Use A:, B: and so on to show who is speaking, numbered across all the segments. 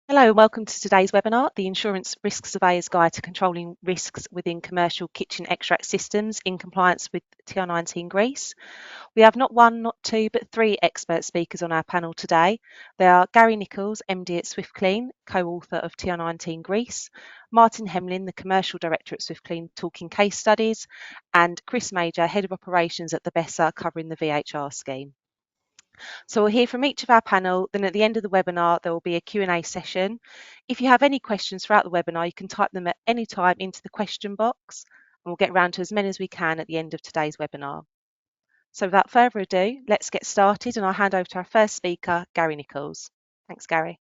A: Hello and welcome to today's webinar, the Insurance Risk Surveyors Guide to Controlling Risks within Commercial Kitchen Extract Systems in Compliance with TR19 Greece. We have not one, not two, but three expert speakers on our panel today. They are Gary Nichols, MD at Swiftclean, co-author of TR19 Greece, Martin Hemlin, the Commercial Director at Swiftclean, talking case studies, and Chris Major, Head of Operations at the BESA, covering the VHR scheme. So we'll hear from each of our panel, then at the end of the webinar there will be a Q&A session. If you have any questions throughout the webinar, you can type them at any time into the question box, and we'll get round to as many as we can at the end of today's webinar. So without further ado, let's get started, and I'll hand over to our first speaker, Gary Nichols. Thanks, Gary.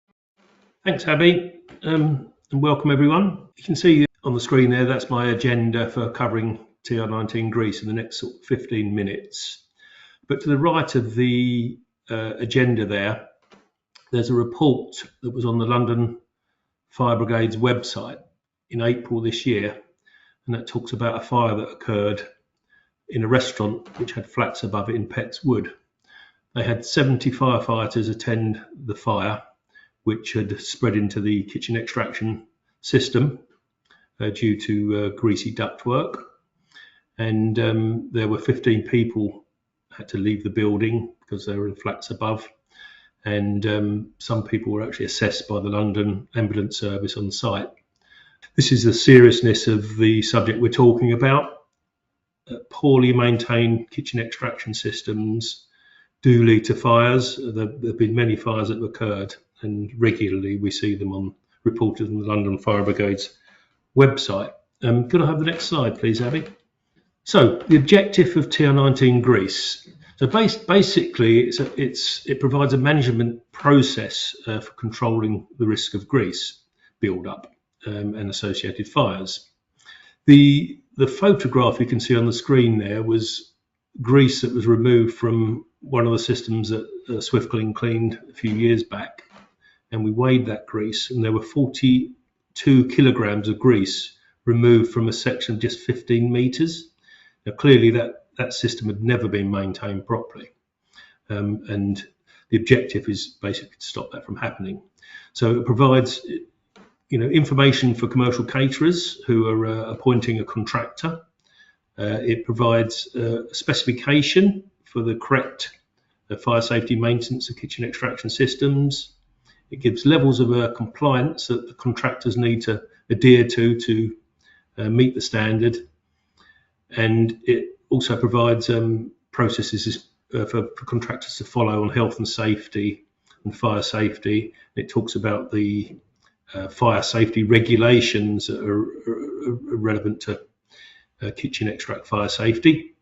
B: Thanks, Abby, and welcome everyone. You can see on the screen there, that's my agenda for covering TR19 Greece in the next 15 minutes. But to the right of the agenda there's a report that was on the London Fire Brigade's website in April this year, and that talks about a fire that occurred in a restaurant which had flats above it in Petts Wood. They had 70 firefighters attend the fire, which had spread into the kitchen extraction system due to greasy ductwork, and there were 15 people had to leave the building because they were in flats above, and some people were actually assessed by the London Ambulance Service on site. This is the seriousness of the subject we're talking about. Poorly maintained kitchen extraction systems do lead to fires. There have been many fires that have occurred, and regularly we see them reported on the London Fire Brigade's website. Could I have the next slide, please, Abby? So the objective of TR19 Greece. So basically, it provides a management process for controlling the risk of grease build-up and associated fires. The photograph you can see on the screen there was grease that was removed from one of the systems that Swiftclean cleaned a few years back, and we weighed that grease, and there were 42 kilograms of grease removed from a section of just 15 meters. Now, clearly that system had never been maintained properly, and the objective is basically to stop that from happening. So it provides, information for commercial caterers who are appointing a contractor. It provides a specification for the correct fire safety maintenance of kitchen extraction systems. It gives levels of compliance that the contractors need to adhere to meet the standard. And it also provides processes for contractors to follow on health and safety and fire safety. It talks about the fire safety regulations that are relevant to kitchen extract fire safety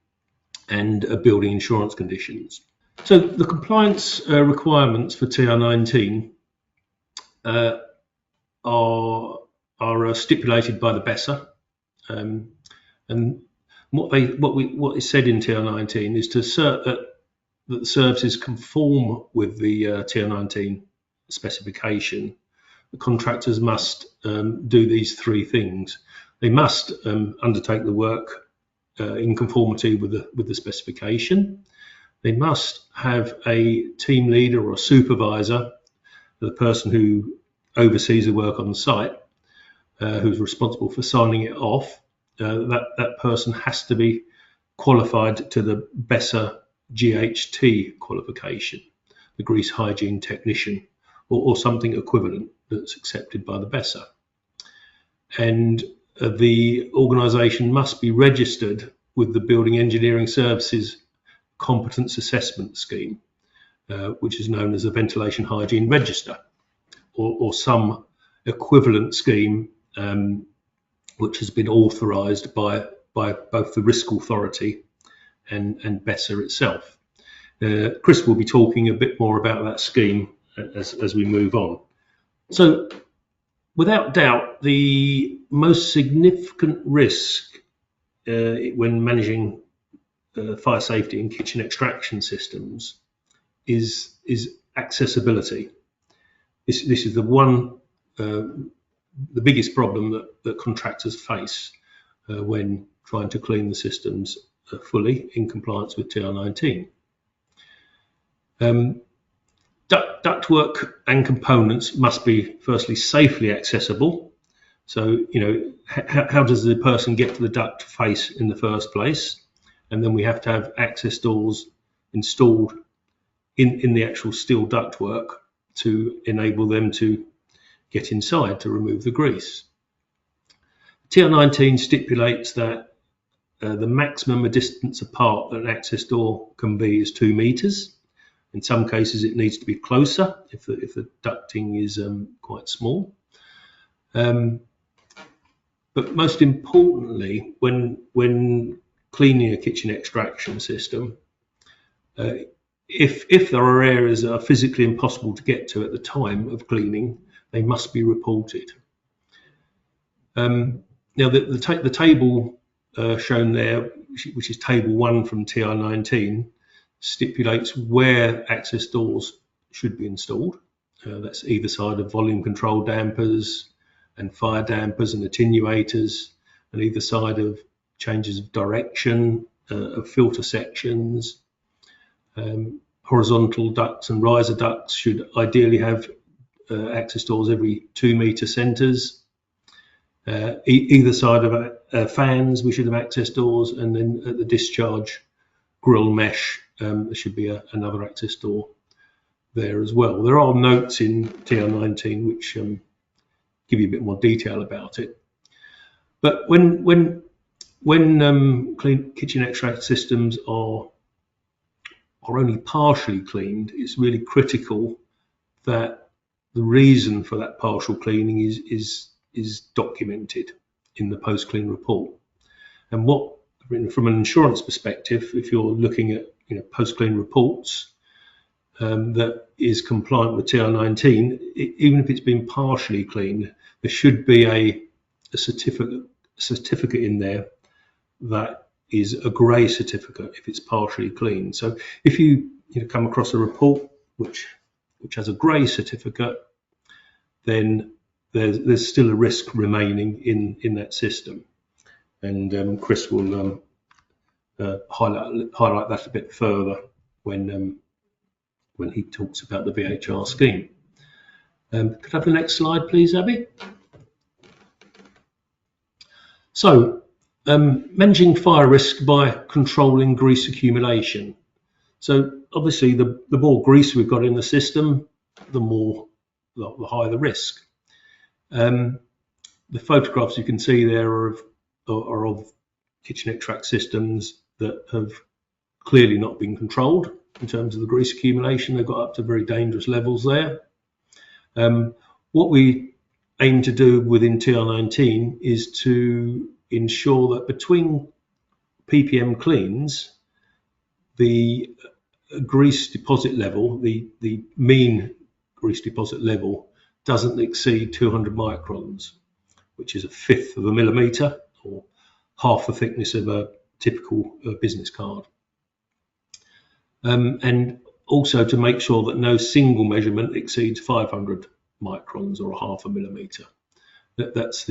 B: and building insurance conditions. So the compliance requirements for TR19 are stipulated by the BESA, and what is said in TR19 is to assert that the services conform with the TR19 specification. The contractors must do these three things. They must undertake the work in conformity with the specification. They must have a team leader or a supervisor, the person who oversees the work on the site, who's responsible for signing it off. That person has to be qualified to the BESA GHT qualification, the Grease Hygiene Technician, or something equivalent that's accepted by the BESA. And the organisation must be registered with the Building Engineering Services Competence Assessment Scheme, which is known as a Ventilation Hygiene Register, or some equivalent scheme which has been authorised by both the Risk Authority and BESA itself. Chris will be talking a bit more about that scheme as we move on. So, without doubt, the most significant risk when managing fire safety in kitchen extraction systems is accessibility. This is the biggest problem that contractors face when trying to clean the systems fully in compliance with TR19. Ductwork and components must be firstly safely accessible. So, how does the person get to the duct face in the first place? And then we have to have access doors installed in the actual steel ductwork to enable them to get inside to remove the grease. TR19 stipulates that the maximum distance apart that an access door can be is 2 meters. In some cases, it needs to be closer if the ducting is quite small. But most importantly, when cleaning a kitchen extraction system, if there are areas that are physically impossible to get to at the time of cleaning, they must be reported. Now, the table shown there, which is table 1 from TR19, stipulates where access doors should be installed. That's either side of volume control dampers and fire dampers and attenuators, and either side of changes of direction, of filter sections. Horizontal ducts and riser ducts should ideally have access doors every 2 meter centres. Either side of fans, we should have access doors, and then at the discharge grill mesh, there should be another access door there as well. There are notes in TR19 which give you a bit more detail about it. But when clean kitchen extract systems are only partially cleaned, it's really critical that the reason for that partial cleaning is documented in the post-clean report. And from an insurance perspective, if you're looking at post-clean reports that is compliant with TR19, even if it's been partially cleaned, there should be a certificate in there that is a grey certificate if it's partially cleaned. So if you come across a report which has a grey certificate, then there's still a risk remaining in that system. And Chris will highlight that a bit further when he talks about the VHR scheme. Could I have the next slide, please, Abby? So, managing fire risk by controlling grease accumulation. So, obviously, the more grease we've got in the system, the higher the risk. The photographs you can see there are of kitchen extract systems that have clearly not been controlled in terms of the grease accumulation. They've got up to very dangerous levels there. What we aim to do within TR19 is to ensure that between ppm cleans, the grease deposit level, the mean grease deposit level, doesn't exceed 200 microns, which is 1/5 of a millimetre, or half the thickness of a typical business card. And also to make sure that no single measurement exceeds 500 microns, or 1/2 a millimetre. That's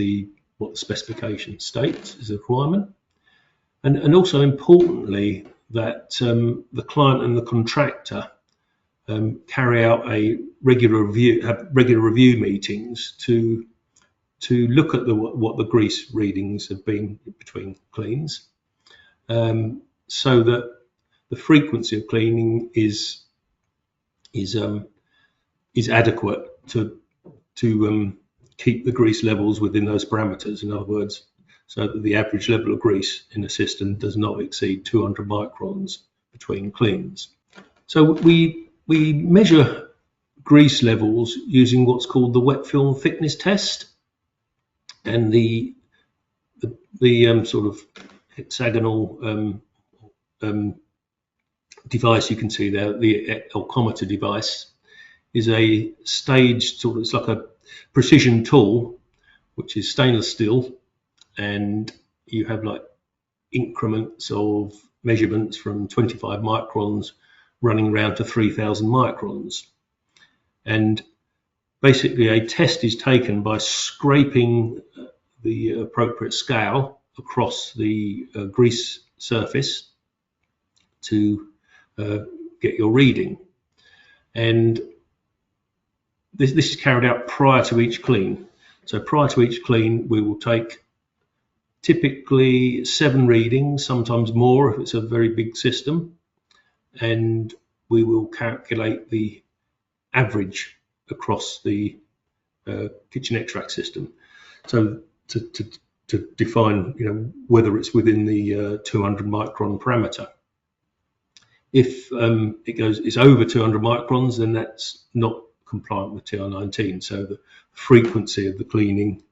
B: what the specification states is a requirement. And also importantly, that the client and the contractor carry out have regular review meetings to look at what the grease readings have been between cleans, so that the frequency of cleaning is adequate to keep the grease levels within those parameters. In other words, so that the average level of grease in a system does not exceed 200 microns between cleans. So we measure grease levels using what's called the wet film thickness test, and the sort of hexagonal device you can see there, the alcometer device, is a staged sort of, it's like a precision tool which is stainless steel, and you have like increments of measurements from 25 microns running around to 3,000 microns. And basically a test is taken by scraping the appropriate scale across the grease surface to get your reading. And this is carried out prior to each clean. So prior to each clean, we will take typically 7 readings, sometimes more if it's a very big system, and we will calculate the average across the kitchen extract system. So to define, whether it's within the 200 micron parameter. If it's over 200 microns, then that's not compliant with TR19. So the frequency of the cleaning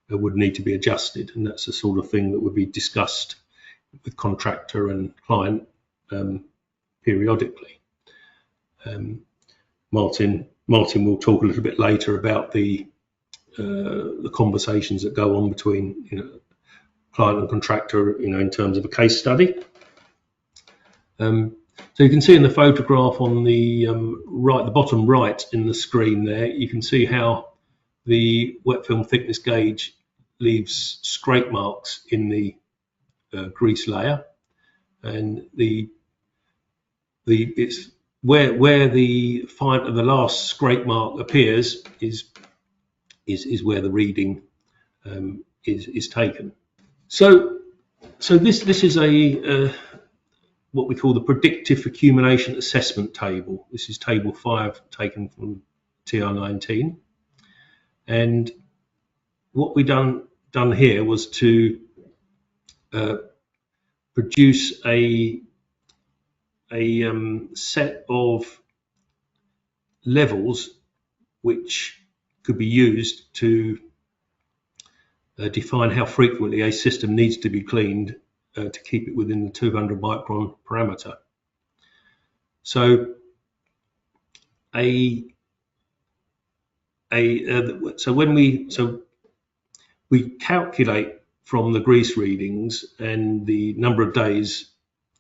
B: would need to be adjusted, and that's the sort of thing that would be discussed with contractor and client periodically. Martin will talk a little bit later about the conversations that go on between client and contractor, in terms of a case study. So you can see in the photograph on the the bottom right in the screen there, you can see how the wet film thickness gauge leaves scrape marks in the grease layer, and it's where the last scrape mark appears is where the reading is taken. So this is a what we call the predictive accumulation assessment table. This is table 5 taken from TR19, and what we done here was to produce a set of levels which could be used to define how frequently a system needs to be cleaned to keep it within the 200 micron parameter. So when we calculate from the grease readings and the number of days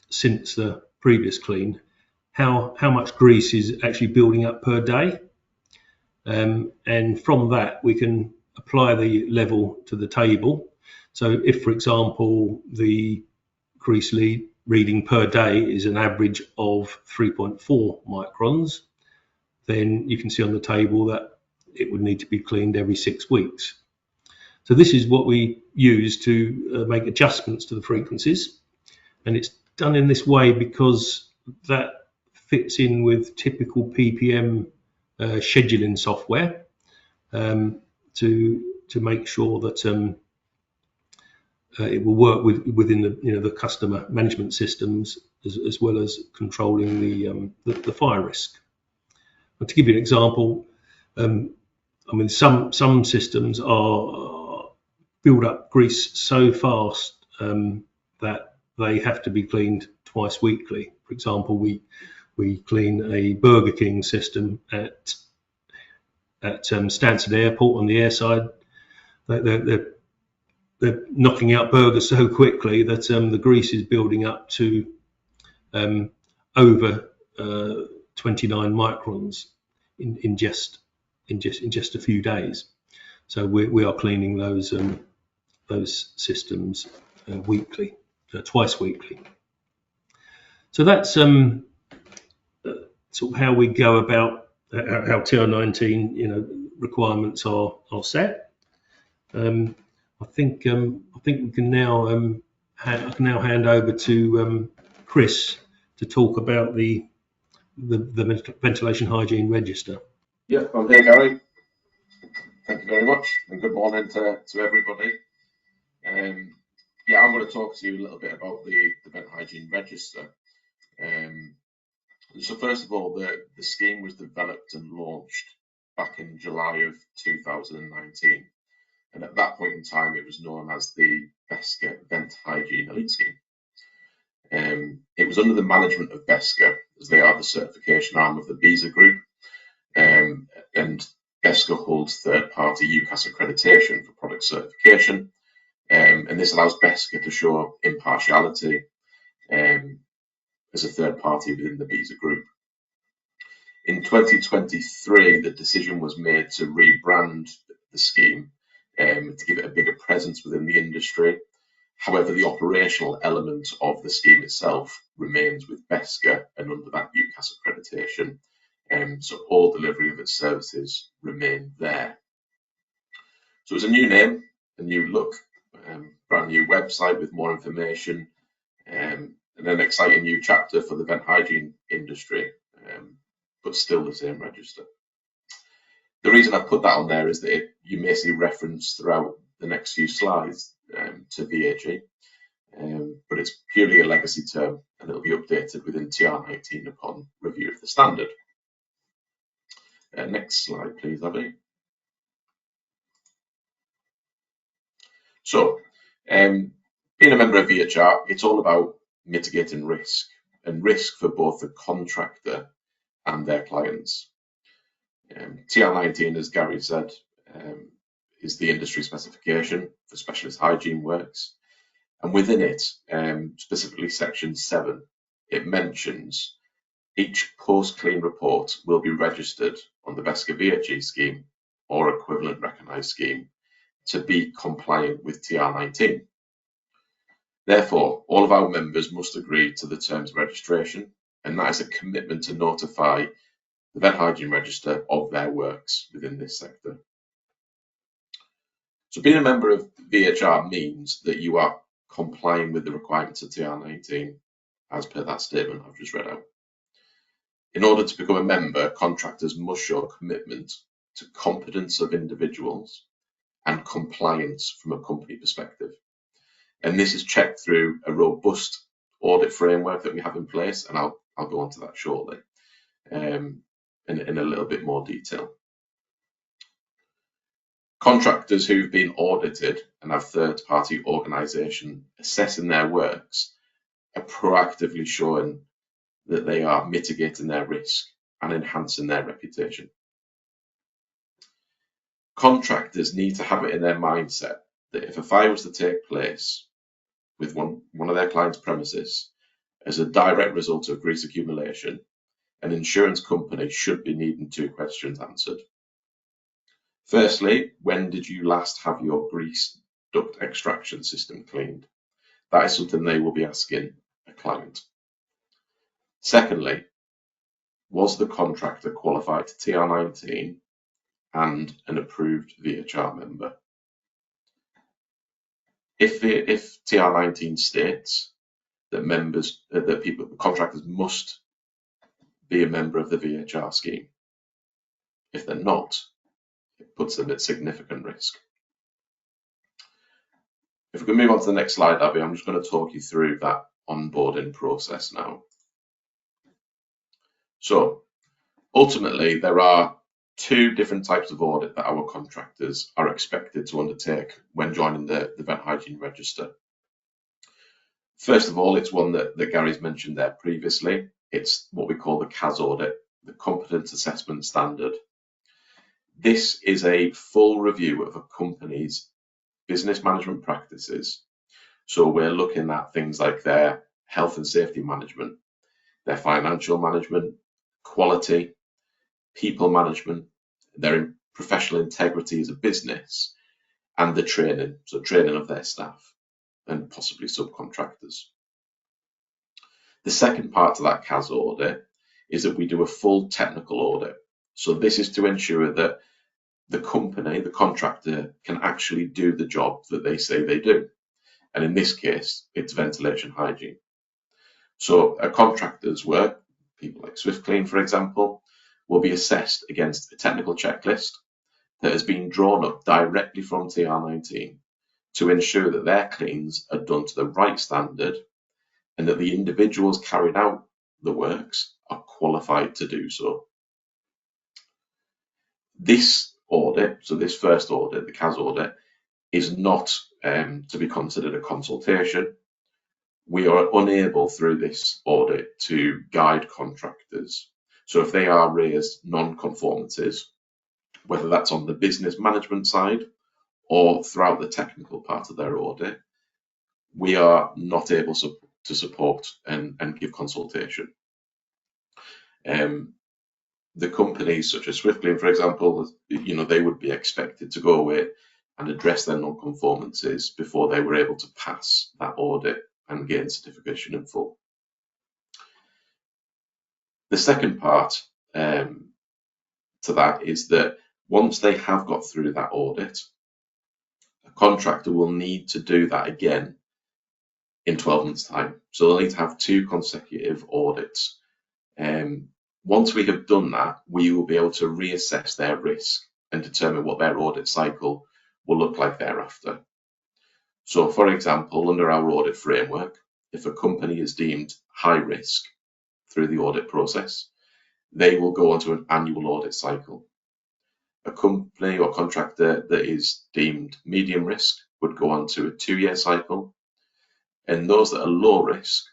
B: since the previous clean how much grease is actually building up per day, and from that we can apply the level to the table. So if, for example, the grease reading per day is an average of 3.4 microns, then you can see on the table that it would need to be cleaned every 6 weeks. So this is what we use to make adjustments to the frequencies, and it's done in this way because that fits in with typical PPM scheduling software to make sure that it will work within the customer management systems as well as controlling the fire risk. But to give you an example, some systems are build up grease so fast that they have to be cleaned twice weekly. For example, we clean a Burger King system at Stansted Airport on the air side. They're knocking out burgers so quickly that the grease is building up to over 29 microns in just a few days. So we are cleaning those systems weekly, twice weekly. So that's sort of how we go about how TR19 requirements are set. I think we can now I can now hand over to Chris to talk about the ventilation hygiene register.
C: Yeah, I'm here, Gary. Thank you very much, and good morning to everybody. Yeah, I'm going to talk to you a little bit about the vent hygiene register. So first of all, the scheme was developed and launched back in July of 2019. And at that point in time, it was known as the BESCA Vent Hygiene Elite Scheme. It was under the management of BESCA, as they are the certification arm of the BESA group. And BESCA holds third-party UCAS accreditation for product certification. And this allows BESCA to show impartiality as a third party within the BESA group. In 2023, the decision was made to rebrand the scheme to give it a bigger presence within the industry. However, the operational element of the scheme itself remains with BESCA and under that UCAS accreditation. so all delivery of its services remain there. So it's a new name, a new look, brand new website with more information, and an exciting new chapter for the vent hygiene industry, but still the same register. The reason I put that on there is that you may see reference throughout the next few slides to VHE, but it's purely a legacy term, and it'll be updated within TR19 upon review of the standard. Next slide, please, Abby. So, being a member of VHR, it's all about mitigating risk, and risk for both the contractor and their clients. TR19, as Gary said, is the industry specification for specialist hygiene works. And within it, specifically section 7, it mentions each post-clean report will be registered on the BESCA VHE scheme or equivalent recognised scheme to be compliant with TR19. Therefore, all of our members must agree to the terms of registration, and that is a commitment to notify the Vent Hygiene Register of their works within this sector. So being a member of VHR means that you are complying with the requirements of TR19 as per that statement I've just read out. In order to become a member, contractors must show commitment to competence of individuals and compliance from a company perspective. And this is checked through a robust audit framework that we have in place, and I'll go on to that shortly in a little bit more detail. Contractors who've been audited and have third-party organisation assessing their works are proactively showing that they are mitigating their risk and enhancing their reputation. Contractors need to have it in their mindset that if a fire was to take place with one of their clients' premises as a direct result of grease accumulation, an insurance company should be needing 2 questions answered. Firstly, when did you last have your grease duct extraction system cleaned? That is something they will be asking a client. Secondly, was the contractor qualified to TR19 and an approved VHR member? If TR19 states that contractors must be a member of the VHR scheme, if they're not, it puts them at significant risk. If we can move on to the next slide, Abby, I'm just going to talk you through that onboarding process now. So ultimately, there are 2 different types of audit that our contractors are expected to undertake when joining the Vent Hygiene Register. First of all, it's one that Gary's mentioned there previously. It's what we call the CAS audit, the Competence Assessment Standard. This is a full review of a company's business management practices. So we're looking at things like their health and safety management, their financial management, quality, people management, their professional integrity as a business, and the training, so training of their staff and possibly subcontractors. The second part to that CAS audit is that we do a full technical audit. So this is to ensure that the company, the contractor, can actually do the job that they say they do. And in this case, it's ventilation hygiene. So a contractor's work, people like Swiftclean, for example, will be assessed against a technical checklist that has been drawn up directly from TR19 to ensure that their cleans are done to the right standard and that the individuals carrying out the works are qualified to do so. This audit, so this first audit, the CAS audit, is not to be considered a consultation. We are unable through this audit to guide contractors. So if they are raised non-conformities, whether that's on the business management side or throughout the technical part of their audit, we are not able to support and give consultation. The companies such as Swiftclean, for example, they would be expected to go away and address their non-conformances before they were able to pass that audit and gain certification in full. The second part to that is that once they have got through that audit, a contractor will need to do that again in 12 months' time. So they'll need to have 2 consecutive audits. Once we have done that, we will be able to reassess their risk and determine what their audit cycle will look like thereafter. So, for example, under our audit framework, if a company is deemed high risk through the audit process, they will go onto an annual audit cycle. A company or contractor that is deemed medium risk would go on to a 2-year cycle, and those that are low risk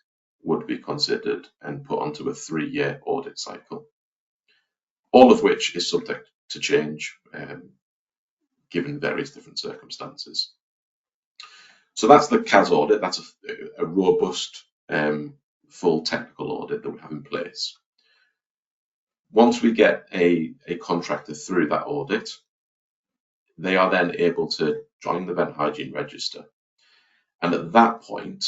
C: would be considered and put onto a 3-year audit cycle, all of which is subject to change given various different circumstances. So that's the CAS audit. That's a robust, full technical audit that we have in place. Once we get a contractor through that audit, they are then able to join the Vent Hygiene Register. And at that point,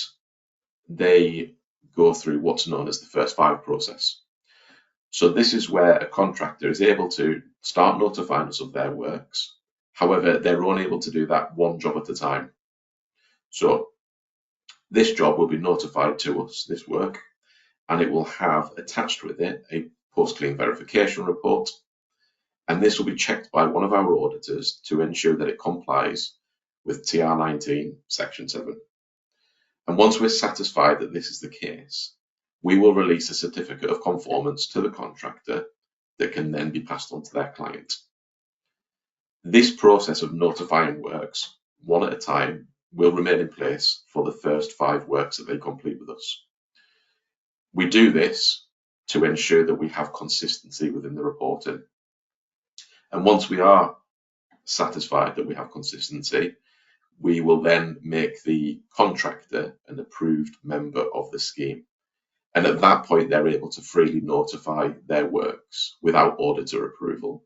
C: they go through what's known as the first 5 process. So this is where a contractor is able to start notifying us of their works. However, they're only able to do that 1 job at a time. So this job will be notified to us, this work, and it will have attached with it a post-clean verification report. And this will be checked by one of our auditors to ensure that it complies with TR19 Section 7. And once we're satisfied that this is the case, we will release a certificate of conformance to the contractor that can then be passed on to their client. This process of notifying works, 1 at a time, will remain in place for the first 5 works that they complete with us. We do this to ensure that we have consistency within the reporting. And once we are satisfied that we have consistency, we will then make the contractor an approved member of the scheme. And at that point, they're able to freely notify their works without auditor approval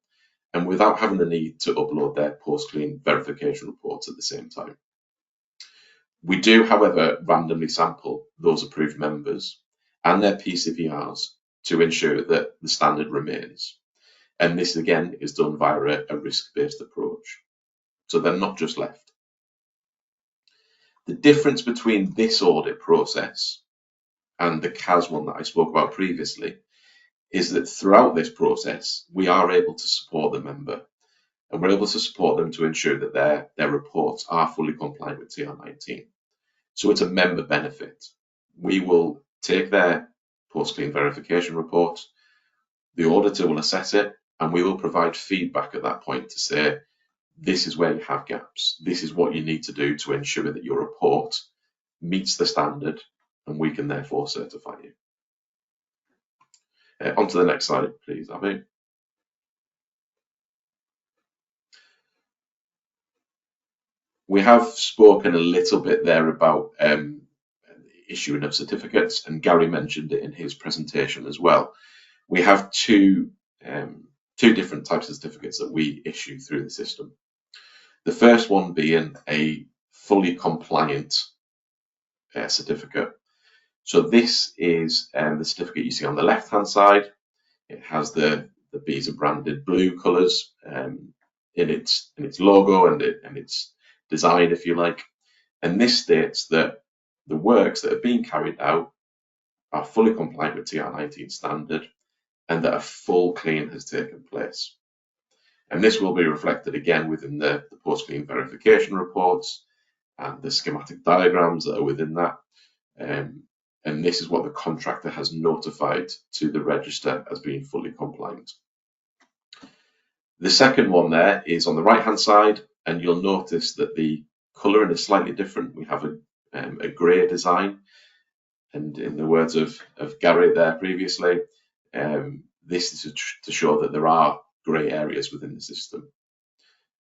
C: and without having the need to upload their post-clean verification reports at the same time. We do, however, randomly sample those approved members and their PCVRs to ensure that the standard remains. And this, again, is done via a risk-based approach. So they're not just left. The difference between this audit process and the CAS one that I spoke about previously is that throughout this process, we are able to support the member, and we're able to support them to ensure that their reports are fully compliant with TR19. So it's a member benefit. We will take their post-clean verification report, the auditor will assess it, and we will provide feedback at that point to say, this is where you have gaps. This is what you need to do to ensure that your report meets the standard, and we can therefore certify you. On to the next slide, please, Abby. We have spoken a little bit there about issuing of certificates, and Gary mentioned it in his presentation as well. We have two different types of certificates that we issue through the system. The first one being a fully compliant certificate. So this is the certificate you see on the left-hand side. It has the bees are branded blue colours in its logo and its design, if you like. And this states that the works that are being carried out are fully compliant with TR19 standard and that a full clean has taken place. And this will be reflected again within the post-clean verification reports and the schematic diagrams that are within that. And this is what the contractor has notified to the register as being fully compliant. The second one there is on the right-hand side, and you'll notice that the colouring is slightly different. We have a grey design, and in the words of Gary there previously, this is to show that there are grey areas within the system.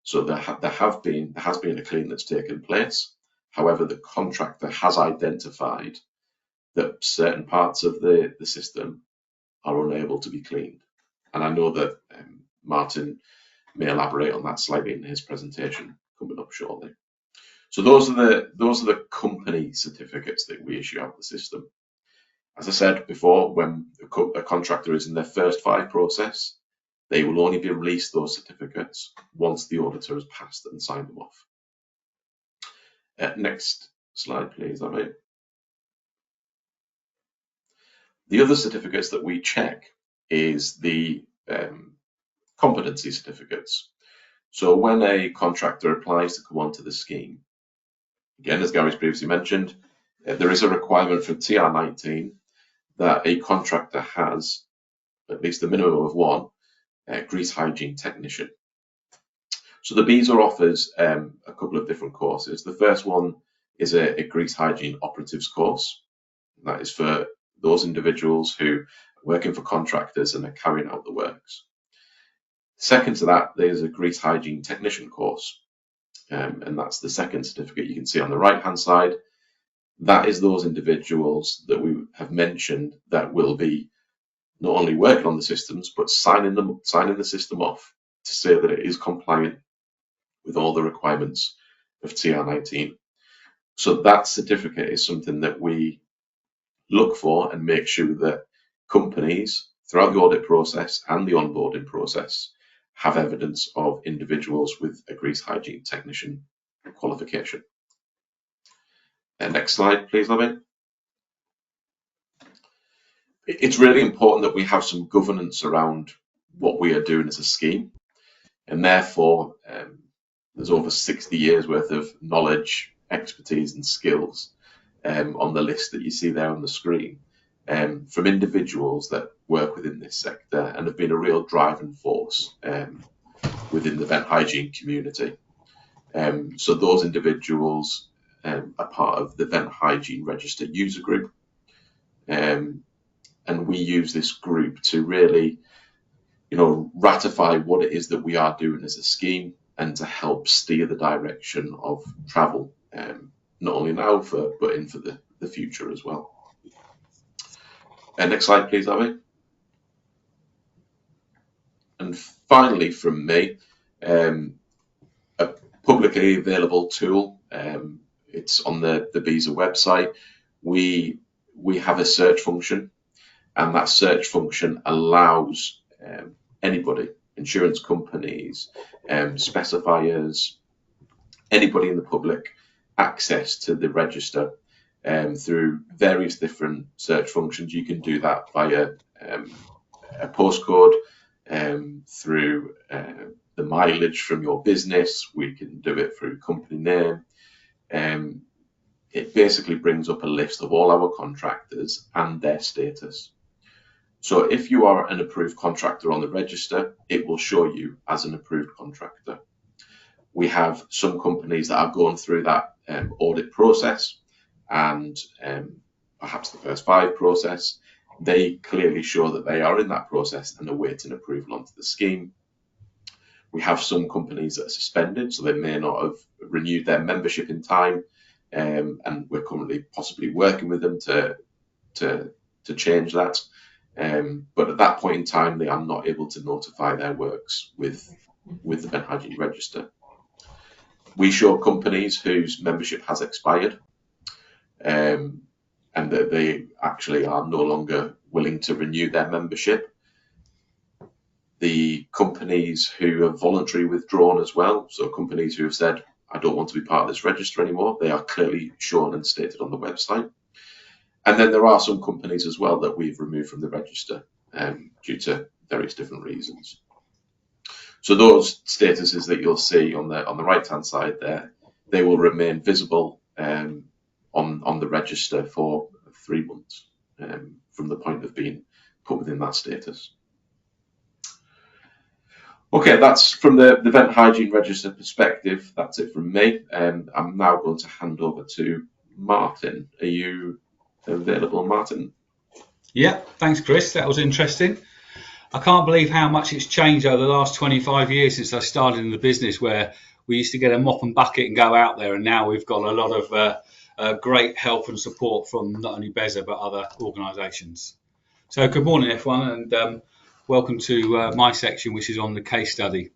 C: So there has been a clean that's taken place. However, the contractor has identified that certain parts of the system are unable to be cleaned. And I know that Martin may elaborate on that slightly in his presentation coming up shortly. So those are the company certificates that we issue out of the system. As I said before, when a contractor is in their first 5 process, They will only be released, those certificates, once the auditor has passed and signed them off. Next slide, please, Abby. The other certificates that we check is the competency certificates. So when a contractor applies to come onto the scheme, again, as Gary's previously mentioned, there is a requirement for TR19 that a contractor has at least a minimum of one grease hygiene technician. So the BESA offers a couple of different courses. The first one is a grease hygiene operatives course. That is for those individuals who are working for contractors and are carrying out the works. Second to that, there's a grease hygiene technician course, and that's the second certificate you can see on the right-hand side. That is those individuals that we have mentioned that will be not only working on the systems, but signing the system off to say that it is compliant with all the requirements of TR19. So that certificate is something that we look for and make sure that companies throughout the audit process and the onboarding process have evidence of individuals with a grease hygiene technician qualification. Next slide, please, Lavin. It's really important that we have some governance around what we are doing as a scheme, and therefore there's over 60 years worth of knowledge, expertise and skills on the list that you see there on the screen from individuals that work within this sector and have been a real driving force within the vent hygiene community. So those individuals are part of the Vent Hygiene Register user group, and we use this group to really, ratify what it is that we are doing as a scheme and to help steer the direction of travel, not only now but in for the future as well. Next slide, please, Abby. And finally, from me, a publicly available tool. It's on the BESA website. We have a search function, and that search function allows anybody, insurance companies, specifiers, anybody in the public, access to the register through various different search functions. You can do that via a postcode, through the mileage from your business. We can do it through company name. It basically brings up a list of all our contractors and their status. So if you are an approved contractor on the register, it will show you as an approved contractor. We have some companies that are going through that audit process, and perhaps the first 5 process. They clearly show that they are in that process and awaiting approval onto the scheme. We have some companies that are suspended, so they may not have renewed their membership in time, and we're currently possibly working with them to change that. But at that point in time, they are not able to notify their works with the Vent Hygiene Register. We show companies whose membership has expired, and that they actually are no longer willing to renew their membership. The companies who have voluntarily withdrawn as well, so companies who have said, I don't want to be part of this register anymore, they are clearly shown and stated on the website. And then there are some companies as well that we've removed from the register due to various different reasons. So those statuses that you'll see on the right-hand side there, they will remain visible on the register for 3 months from the point of being put within that status. Okay, that's from the Vent Hygiene Register perspective. That's it from me. I'm now going to hand over to Martin. Are you available, Martin?
D: Yeah, thanks, Chris. That was interesting. I can't believe how much it's changed over the last 25 years since I started in the business, where we used to get a mop and bucket and go out there, and now we've got a lot of great help and support from not only BESA but other organisations. So good morning, everyone, and welcome to my section, which is on the case study.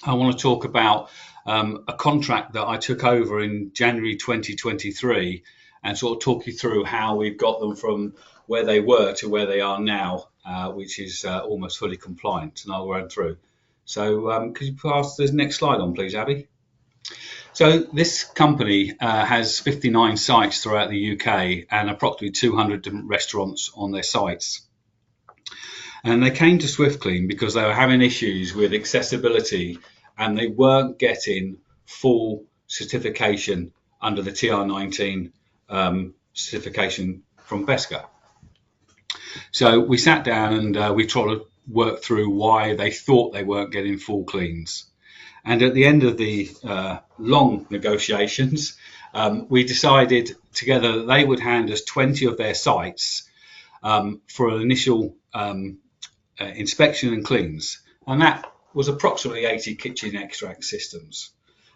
D: I want to talk about a contract that I took over in January 2023 and sort of talk you through how we've got them from where they were to where they are now, which is almost fully compliant, and I'll run through. So could you pass the next slide on, please, Abby? So this company has 59 sites throughout the UK and approximately 200 different restaurants on their sites. And they came to Swiftclean because they were having issues with accessibility and they weren't getting full certification under the TR19 certification from BESCA. So we sat down and we tried to work through why they thought they weren't getting full cleans. And at the end of the long negotiations, we decided together that they would hand us 20 of their sites for an initial inspection and cleans. And that was approximately 80 kitchen extract systems.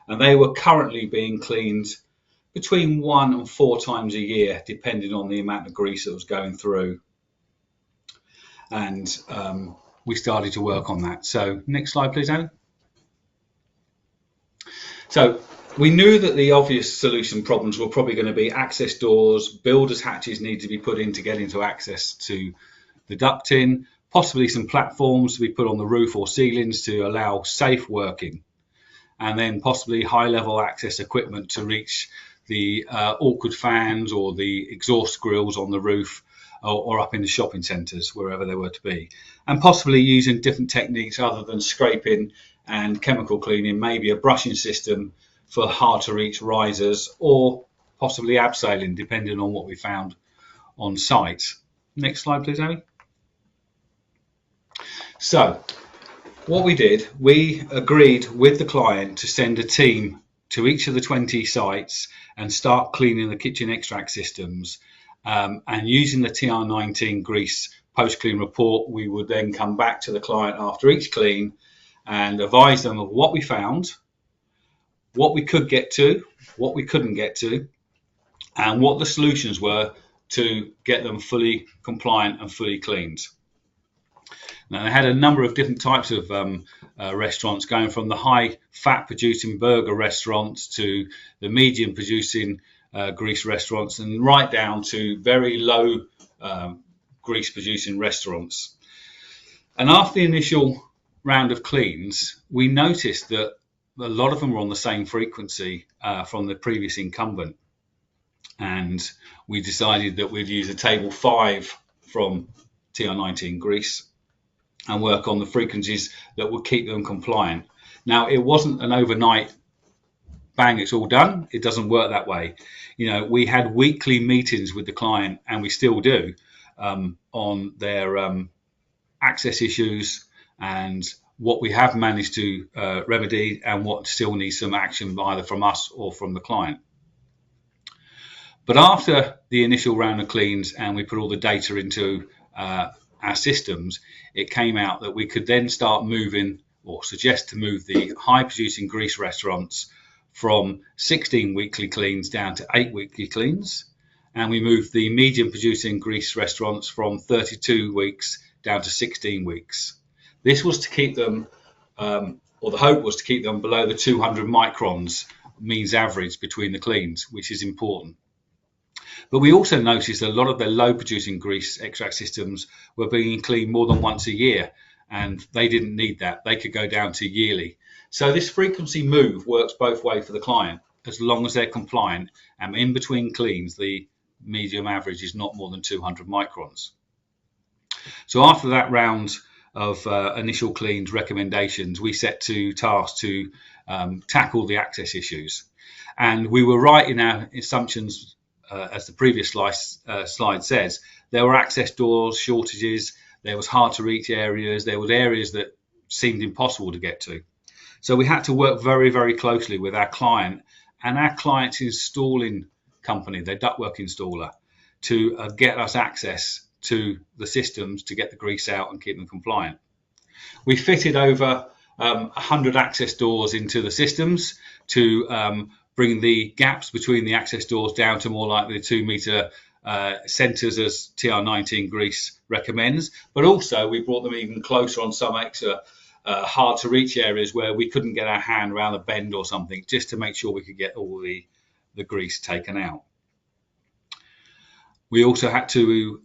D: And they were currently being cleaned between 1 and 4 times a year, depending on the amount of grease that was going through. And we started to work on that. So next slide, please, Annie. So we knew that the obvious solution problems were probably going to be access doors, builders' hatches need to be put in to get into access to the ducting, possibly some platforms to be put on the roof or ceilings to allow safe working, and then possibly high-level access equipment to reach the awkward fans or the exhaust grills on the roof or up in the shopping centres, wherever they were to be, and possibly using different techniques other than scraping and chemical cleaning, maybe a brushing system for hard-to-reach risers or possibly abseiling, depending on what we found on site. Next slide, please, Amy. So what we did, we agreed with the client to send a team to each of the 20 sites and start cleaning the kitchen extract systems, and using the TR19 grease post-clean report, we would then come back to the client after each clean and advise them of what we found, what we could get to, what we couldn't get to, and what the solutions were to get them fully compliant and fully cleaned. Now, they had a number of different types of restaurants, going from the high fat producing burger restaurants to the medium producing grease restaurants, and right down to very low grease producing restaurants. And after the initial round of cleans, we noticed that a lot of them were on the same frequency from the previous incumbent. And we decided that we'd use a table 5 from TR19 grease and work on the frequencies that would keep them compliant. Now, it wasn't an overnight bang, it's all done. It doesn't work that way. You know, we had weekly meetings with the client, and we still do, on their access issues and what we have managed to remedy and what still needs some action either from us or from the client. But after the initial round of cleans and we put all the data into our systems, it came out that we could then start moving, or suggest to move, the high producing grease restaurants from 16 weekly cleans down to 8 weekly cleans, and we moved the medium producing grease restaurants from 32 weeks down to 16 weeks. This was to keep them, or the hope was to keep them below the 200 microns means average between the cleans, which is important. But we also noticed that a lot of their low producing grease extract systems were being cleaned more than once a year, and they didn't need that. They could go down to yearly. So this frequency move works both ways for the client, as long as they're compliant, and in between cleans, the medium average is not more than 200 microns. So after that round of initial cleans recommendations, we set to task to tackle the access issues. And we were right in our assumptions, as the previous slide says. There were access doors shortages, there was hard to reach areas, there were areas that seemed impossible to get to. So we had to work very, very closely with our client and our client's installing company, their ductwork installer, to get us access to the systems to get the grease out and keep them compliant. We fitted over 100 access doors into the systems to bring the gaps between the access doors down to more like the 2 metre centres as TR19 grease recommends, but also we brought them even closer on some extra hard to reach areas where we couldn't get our hand around a bend or something, just to make sure we could get all the grease taken out. We also had to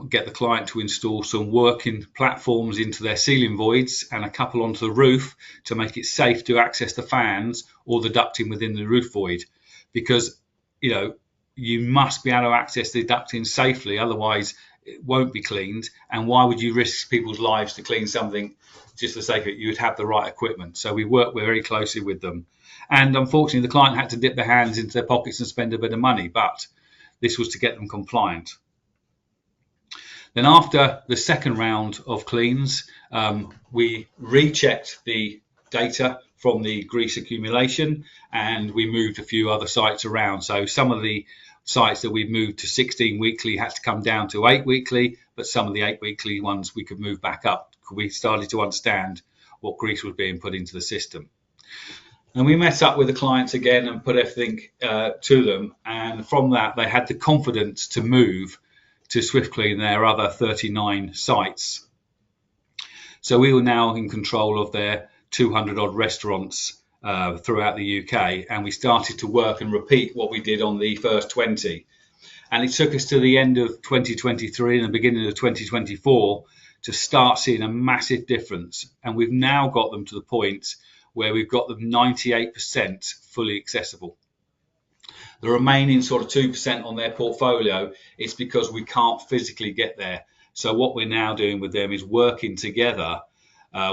D: get the client to install some working platforms into their ceiling voids and a couple onto the roof to make it safe to access the fans or the ducting within the roof void, because you must be able to access the ducting safely, otherwise it won't be cleaned. And why would you risk people's lives to clean something just for the sake of it? You would have the right equipment. So we work very closely with them. And unfortunately, the client had to dip their hands into their pockets and spend a bit of money, but this was to get them compliant. Then after the second round of cleans, we rechecked the data from the grease accumulation, and we moved a few other sites around. So some of the sites that we moved to 16 weekly had to come down to 8 weekly, but some of the 8 weekly ones we could move back up. We started to understand what grease was being put into the system. And we met up with the clients again and put everything to them. And from that, they had the confidence to move to Swiftclean their other 39 sites. So we were now in control of their 200 odd restaurants throughout the UK. And we started to work and repeat what we did on the first 20. And it took us to the end of 2023 and the beginning of 2024 to start seeing a massive difference. And we've now got them to the point where we've got them 98% fully accessible. The remaining sort of 2% on their portfolio is because we can't physically get there. So what we're now doing with them is working together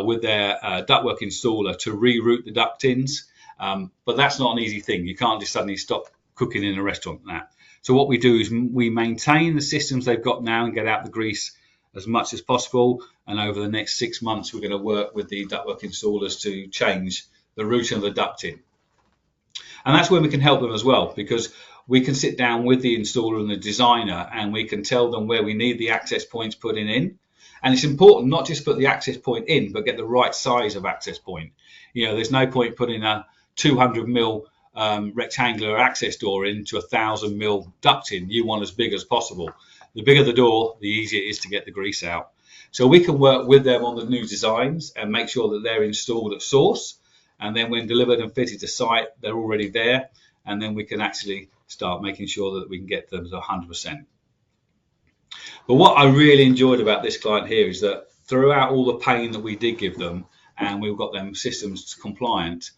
D: with their ductwork installer to reroute the ductings. But that's not an easy thing. You can't just suddenly stop cooking in a restaurant like that. So what we do is we maintain the systems they've got now and get out the grease as much as possible. And over the next 6 months, we're going to work with the ductwork installers to change the routing of the ducting. And that's when we can help them as well, because we can sit down with the installer and the designer and we can tell them where we need the access points put in. And it's important not just put the access point in, but get the right size of access point. There's no point putting a 200 mil rectangular access door into 1,000 mil ducting. You want as big as possible. The bigger the door, the easier it is to get the grease out. So we can work with them on the new designs and make sure that they're installed at source. And then when delivered and fitted to site, they're already there. And then we can actually start making sure that we can get them to 100%. But what I really enjoyed about this client here is that throughout all the pain that we did give them, and we've got them systems compliant,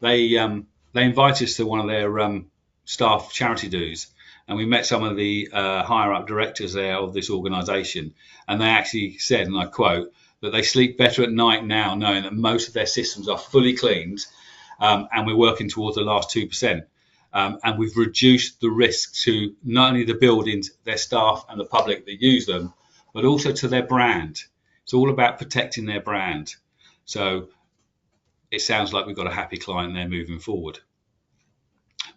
D: they invited us to one of their staff charity dues. And we met some of the higher up directors there of this organisation, and they actually said, and I quote, that they sleep better at night now knowing that most of their systems are fully cleaned, and we're working towards the last 2%. And we've reduced the risk to not only the buildings, their staff and the public that use them, but also to their brand. It's all about protecting their brand. So it sounds like we've got a happy client there moving forward.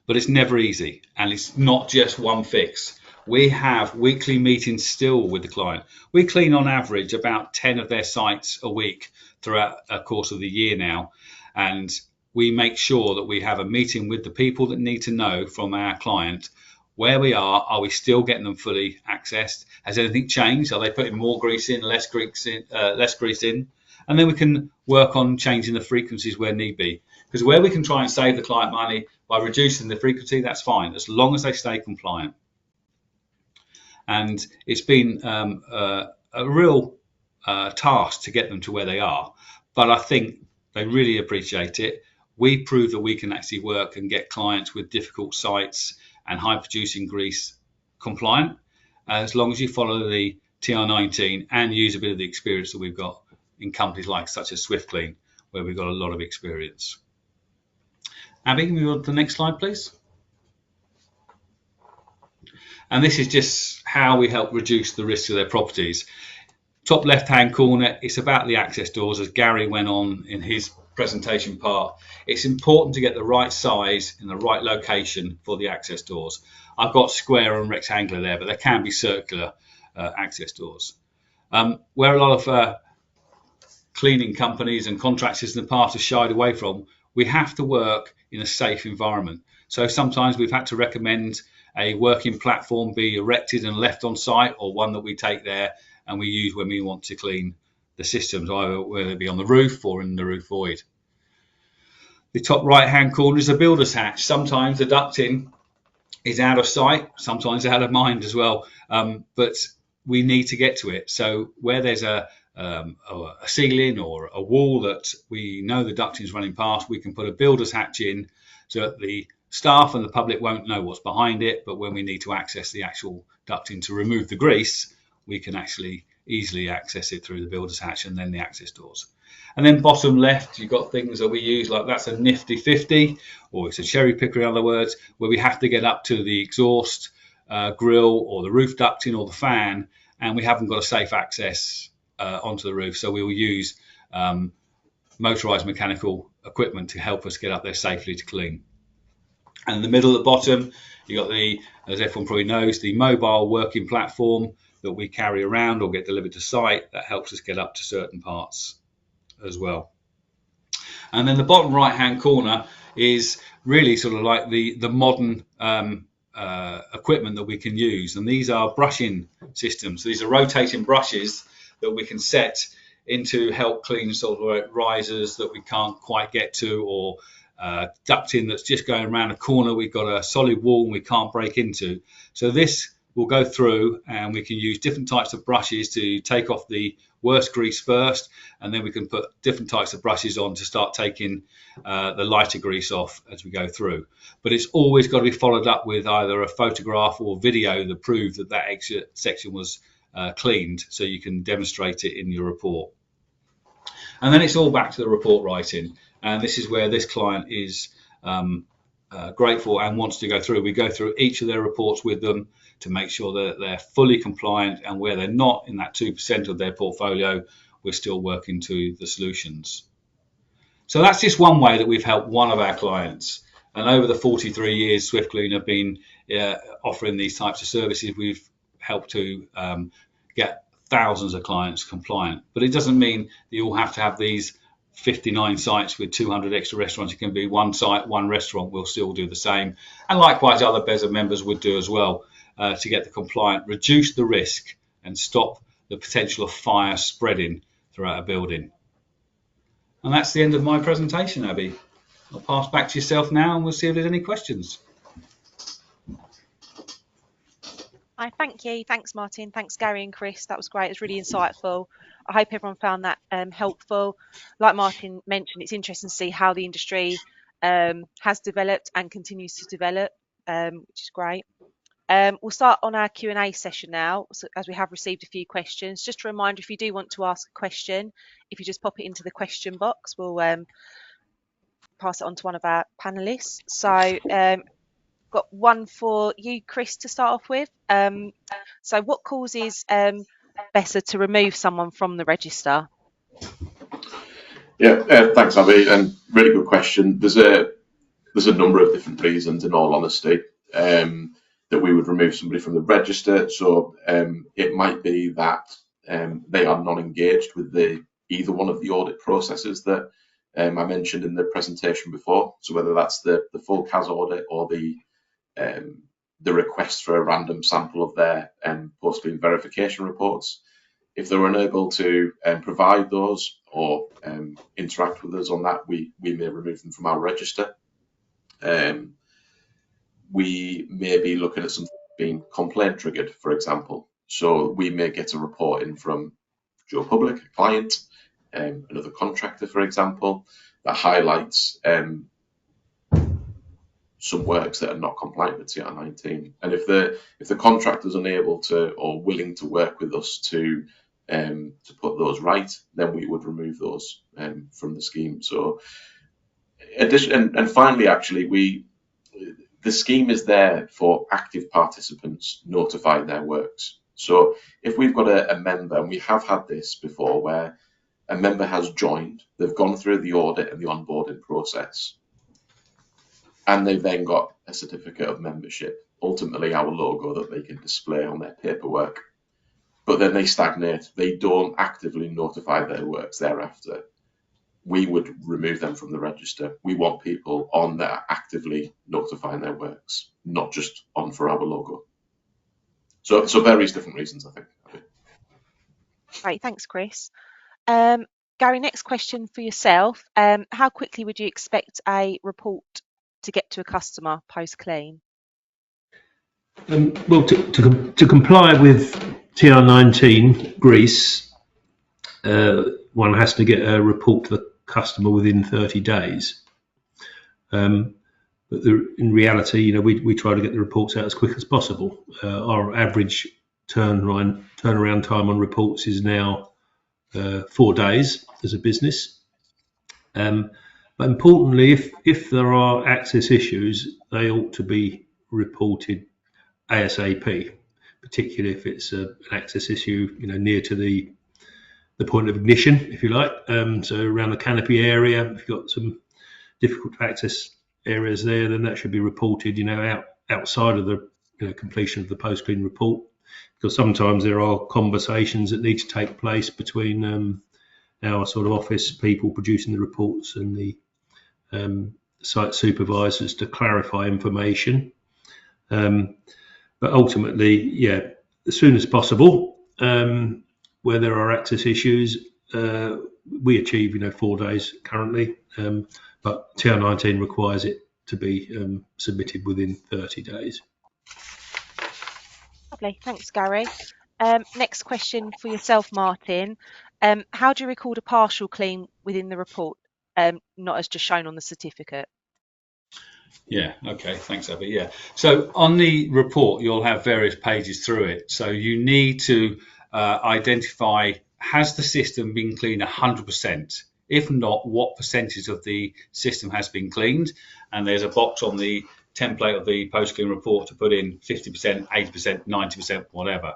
D: But it's never easy, and it's not just one fix. We have weekly meetings still with the client. We clean on average about 10 of their sites a week throughout the course of the year now, and we make sure that we have a meeting with the people that need to know from our client where we are we still getting them fully accessed? Has anything changed? Are they putting more grease in, less grease in? And then we can work on changing the frequencies where need be. Because where we can try and save the client money by reducing the frequency, that's fine, as long as they stay compliant. And it's been a real task to get them to where they are. But I think they really appreciate it. We prove that we can actually work and get clients with difficult sites and high producing grease compliant, as long as you follow the TR19 and use a bit of the experience that we've got in companies like such as Swiftclean, where we've got a lot of experience. Abby, can we go to the next slide, please? And this is just how we help reduce the risk of their properties. Top left-hand corner, it's about the access doors, as Gary went on in his presentation part. It's important to get the right size in the right location for the access doors. I've got square and rectangular there, but there can be circular access doors. Where a lot of cleaning companies and contractors in the past have shied away from, we have to work in a safe environment. So sometimes we've had to recommend a working platform be erected and left on site, or one that we take there and we use when we want to clean the systems, either whether it be on the roof or in the roof void. The top right hand corner is a builder's hatch. Sometimes the ducting is out of sight, sometimes out of mind as well. But we need to get to it. So where there's a ceiling or a wall that we know the ducting is running past, we can put a builder's hatch in so that the staff and the public won't know what's behind it. But when we need to access the actual ducting to remove the grease, we can actually easily access it through the builder's hatch and then the access doors. And then bottom left, you've got things that we use like that's a nifty 50, or it's a cherry picker in other words, where we have to get up to the exhaust grill or the roof ducting or the fan, and we haven't got a safe access onto the roof. So we will use motorized mechanical equipment to help us get up there safely to clean. And in the middle at the bottom, you've got the, as everyone probably knows, the mobile working platform that we carry around or get delivered to site that helps us get up to certain parts as well. And then the bottom right hand corner is really sort of like the modern equipment that we can use, and these are brushing systems. These are rotating brushes that we can set into help clean sort of risers that we can't quite get to, or ducting that's just going around a corner. We've got a solid wall and we can't break into. So this will go through and we can use different types of brushes to take off the worst grease first, and then we can put different types of brushes on to start taking the lighter grease off as we go through. But it's always got to be followed up with either a photograph or video that prove that that section was cleaned, so you can demonstrate it in your report. And then it's all back to the report writing, and this is where this client is grateful and wants to go through. We go through each of their reports with them to make sure that they're fully compliant, and where they're not in that 2% of their portfolio, we're still working to the solutions. So that's just one way that we've helped one of our clients. And over the 43 years Swiftclean have been offering these types of services, we've helped to get thousands of clients compliant. But it doesn't mean that you all have to have these 59 sites with 200 extra restaurants. It can be one site, one restaurant will still do the same. And likewise, other BESA members would do as well to get the compliant, reduce the risk and stop the potential of fire spreading throughout a building. And that's the end of my presentation, Abby. I'll pass back to yourself now and we'll see if there's any questions.
A: Hi, thank you. Thanks, Martin. Thanks, Gary and Chris. That was great. It was really insightful. I hope everyone found that helpful. Like Martin mentioned, it's interesting to see how the industry has developed and continues to develop, which is great. We'll start on our Q&A session now, so as we have received a few questions. Just a reminder, if you do want to ask a question, if you just pop it into the question box, we'll pass it on to one of our panelists. So got one for you, Chris, to start off with. So what causes BESA to remove someone from the register?
C: Yeah, thanks, Abby, and really good question. There's a number of different reasons, in all honesty, that we would remove somebody from the register. So it might be that they are non-engaged with either one of the audit processes that I mentioned in the presentation before. So whether that's the full CAS audit or the request for a random sample of their post-clean verification reports. If they're unable to provide those or interact with us on that, we may remove them from our register. We may be looking at something being complaint triggered, for example. So we may get a report in from Joe Public, a client, another contractor, for example, that highlights some works that are not compliant with TR19. And if the contractor is unable to or willing to work with us to put those right, then we would remove those from the scheme. So, and finally, actually, the scheme is there for active participants notifying their works. So if we've got a member, and we have had this before, where a member has joined, they've gone through the audit and the onboarding process, and they've then got a certificate of membership, ultimately our logo that they can display on their paperwork, but then they stagnate, they don't actively notify their works thereafter, we would remove them from the register. We want people on that actively notifying their works, not just on for our logo. So various different reasons, I think.
A: Great, thanks, Chris. Gary, next question for yourself. How quickly would you expect a report to get to a customer post-clean?
B: Well, to comply with TR19 Greece, one has to get a report to the customer within 30 days. But in reality, we try to get the reports out as quick as possible. Our average turnaround time on reports is now 4 days as a business. But importantly, if there are access issues, they ought to be reported ASAP, particularly if it's an access issue, near to the point of ignition, if you like. So around the canopy area, if you've got some difficult to access areas there, then that should be reported, outside of the completion of the post-clean report, because sometimes there are conversations that need to take place between our sort of office people producing the reports and the site supervisors to clarify information. But ultimately, as soon as possible, where there are access issues, we achieve 4 days currently, but TR19 requires it to be submitted within 30 days.
A: Lovely, thanks, Gary. Next question for yourself, Martin. How do you record a partial clean within the report, not as just shown on the certificate?
D: Yeah, okay, thanks, Abby. Yeah, so on the report, you'll have various pages through it. So you need to identify, has the system been cleaned 100%? If not, what percentage of the system has been cleaned? And there's a box on the template of the post-clean report to put in 50%, 80%, 90%, whatever.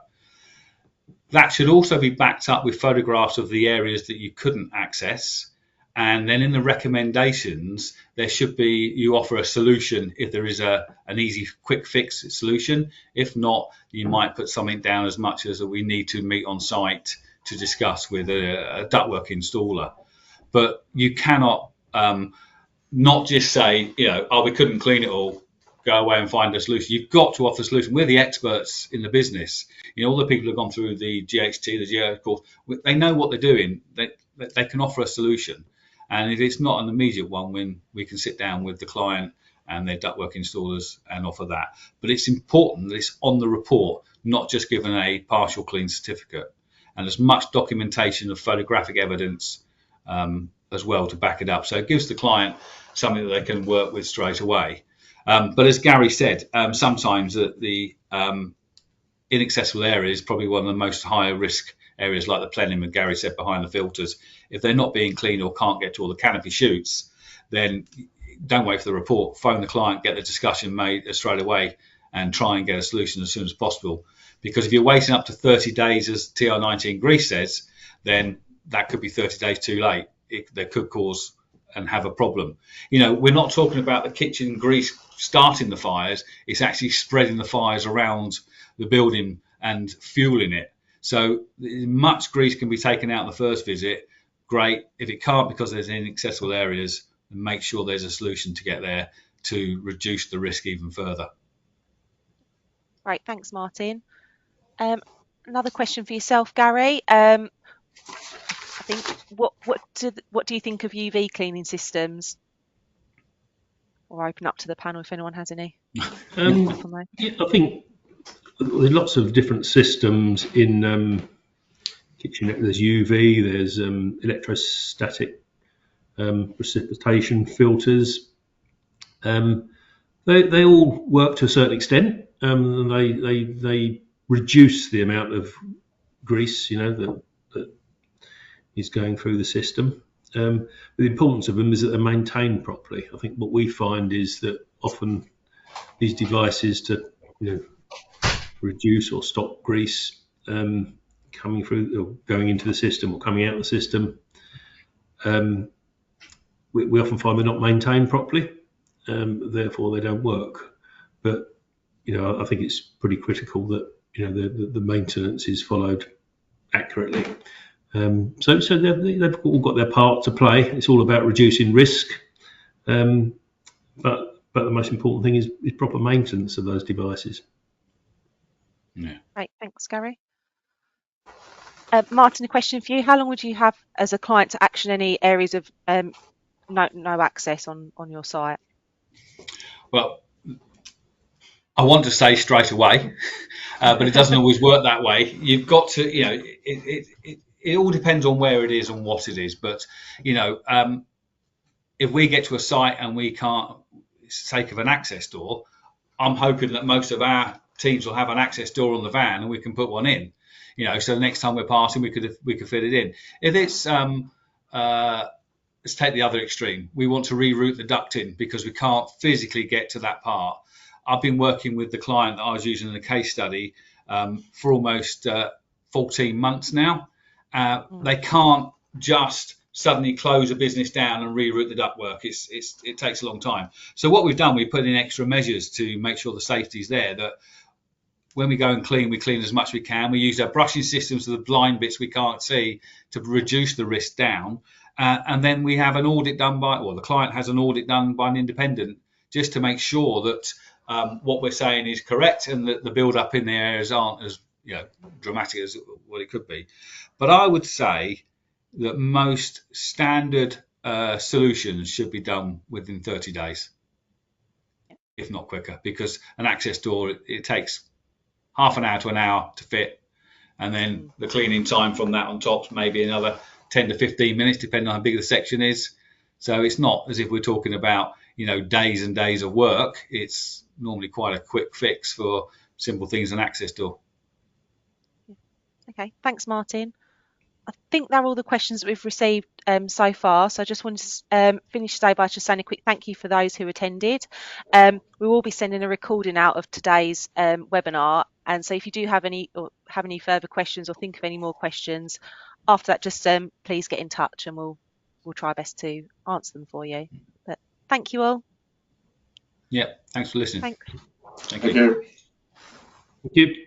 D: That should also be backed up with photographs of the areas that you couldn't access. And then in the recommendations, there should be, you offer a solution if there is an easy, quick fix solution. If not, you might put something down as much as that we need to meet on site to discuss with a ductwork installer. But you cannot not just say, we couldn't clean it all, go away and find a solution. You've got to offer a solution. We're the experts in the business. All the people who've gone through the GHT, the GO course, they know what they're doing. They can offer a solution. And if it's not an immediate one, when we can sit down with the client and their ductwork installers and offer that. But it's important that it's on the report, not just given a partial clean certificate. And as much documentation of photographic evidence as well to back it up. So it gives the client something that they can work with straight away. But as Gary said, sometimes the inaccessible area is probably one of the most higher risk areas, like the plenum, and Gary said, behind the filters. If they're not being cleaned or can't get to all the canopy chutes, then don't wait for the report. Phone the client, get the discussion made straight away, and try and get a solution as soon as possible. Because if you're waiting up to 30 days, as TR19 Greece says, then that could be 30 days too late. They could cause and have a problem. We're not talking about the kitchen grease starting the fires. It's actually spreading the fires around the building and fueling it. So much grease can be taken out in the first visit. Great. If it can't because there's inaccessible areas, then make sure there's a solution to get there to reduce the risk even further.
A: Right, thanks, Martin. Another question for yourself, Gary. I think what do you think of UV cleaning systems? Or open up to the panel if anyone has any.
B: I think there's lots of different systems in kitchen. There's UV, there's electrostatic precipitation filters. They all work to a certain extent. They reduce the amount of grease, that is going through the system. The importance of them is that they're maintained properly. I think what we find is that often these devices to reduce or stop grease coming through or going into the system or coming out of the system, we often find they're not maintained properly, therefore they don't work. But I think it's pretty critical that the maintenance is followed accurately. So they've all got their part to play. It's all about reducing risk, but the most important thing is proper maintenance of those devices.
D: Yeah.
A: Right, thanks, Gary. Martin, a question for you. How long would you have as a client to action any areas of no access on your site?
D: Well, I want to say straight away, but it doesn't always work that way. You've got to, you know, it all depends on where it is and what it is. But, you know, if we get to a site and we can't, sake of an access door, I'm hoping that most of our teams will have an access door on the van and we can put one in, you know, so the next time we're passing, we could fit it in. If it's, let's take the other extreme. We want to reroute the duct in because we can't physically get to that part. I've been working with the client that I was using in the case study for almost 14 months now. They can't just suddenly close a business down and reroute the ductwork. It takes a long time. So what we've done, we've put in extra measures to make sure the safety's there, that when we go and clean, we clean as much as we can. We use our brushing systems to the blind bits we can't see to reduce the risk down. And then we have an audit done by, well, the client has an audit done by an independent just to make sure that what we're saying is correct and that the build-up in the areas aren't as, you know, dramatic as what it could be. But I would say that most standard solutions should be done within 30 days, if not quicker, because an access door, it takes half an hour to an hour to fit, and then the cleaning time from that on top maybe another 10 to 15 minutes, depending on how big the section is. So it's not as if we're talking about, you know, days and days of work. It's normally quite a quick fix for simple things, an access door.
A: Okay, thanks, Martin. I think they're all the questions that we've received so far. So I just wanted to finish today by just saying a quick thank you for those who attended. We will be sending a recording out of today's webinar. And so if you do have any further questions or think of any more questions after that, just please get in touch and we'll try our best to answer them for you. But thank you all.
D: Yeah, thanks for listening.
A: Thanks.
D: Thank
C: Thank
D: you.
C: you.
B: Thank you.